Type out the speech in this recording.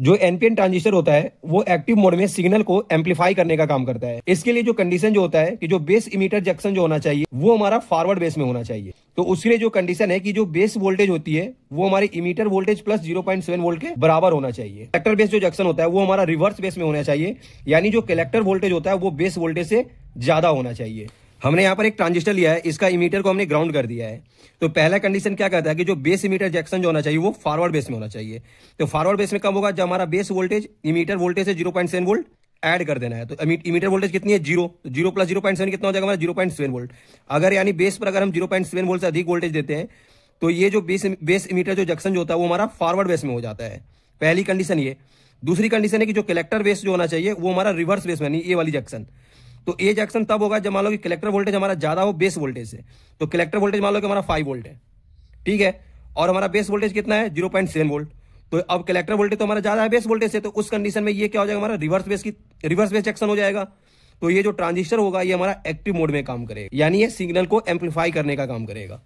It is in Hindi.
जो एनपीएन ट्रांजिस्टर होता है वो एक्टिव मोड में सिग्नल को एम्पलीफाई करने का काम करता है। इसके लिए जो कंडीशन जो होता है कि जो बेस इमीटर जंक्शन जो होना चाहिए वो हमारा फॉरवर्ड बेस में होना चाहिए। तो उसके लिए जो कंडीशन है कि जो बेस वोल्टेज होती है वो हमारे इमीटर वोल्टेज प्लस 0.7 वोल्ट के बराबर होना चाहिए। कलेक्टर बेस जो जंक्शन होता है वो हमारा रिवर्स बेस में होना चाहिए, यानी जो कलेक्टर वोल्टेज होता है वो बेस वोल्टेज से ज्यादा होना चाहिए। हमने यहाँ पर एक ट्रांजिस्टर लिया है, इसका इमीटर को हमने ग्राउंड कर दिया है। तो पहला कंडीशन क्या कहता है कि जो बेस इमीटर जंक्शन जो होना चाहिए वो फॉरवर्ड बेस में होना चाहिए। तो फॉरवर्ड बेस में कब होगा, जब हमारा बेस वोल्टेज इमीटर वोल्टेज से 0.7 वोल्ट ऐड कर देना है। तो इमीटर वोल्टेज कितनी है, 0, तो 0 प्लस 0.7 कितना हो जाएगा हमारा 0.7 वोल्ट। अगर यानी बेस पर अगर हम 0.7 वोल्ट से अधिक वोल्टेज देते हैं तो ये जो बेस इमीटर जो जंक्शन जो होता है वो हमारा फॉरवर्ड बेस में हो जाता है। पहली कंडीशन ये। दूसरी कंडीशन है कि जो कलेक्टर बेस जो होना चाहिए वो हमारा रिवर्स बेस में, यानी ये वाली जंक्शन। तो ये जंक्शन तब होगा जब मान लो कि कलेक्टर वोल्टेज हमारा ज्यादा हो बेस वोल्टेज से। तो कलेक्टर वोल्टेज मान लो कि हमारा 5 वोल्ट है, ठीक है, और हमारा बेस वोल्टेज कितना है 0.7 वोल्ट। तो अब कलेक्टर वोल्टेज तो हमारा ज्यादा है बेस वोल्टेज से, तो उस कंडीशन में ये क्या हो जाएगा हमारा रिवर्स बेस जंक्शन हो जाएगा। तो ये जो ट्रांजिस्टर होगा ये हमारा एक्टिव मोड में काम करेगा, यानी ये सिग्नल को एम्पलीफाई करने का काम करेगा।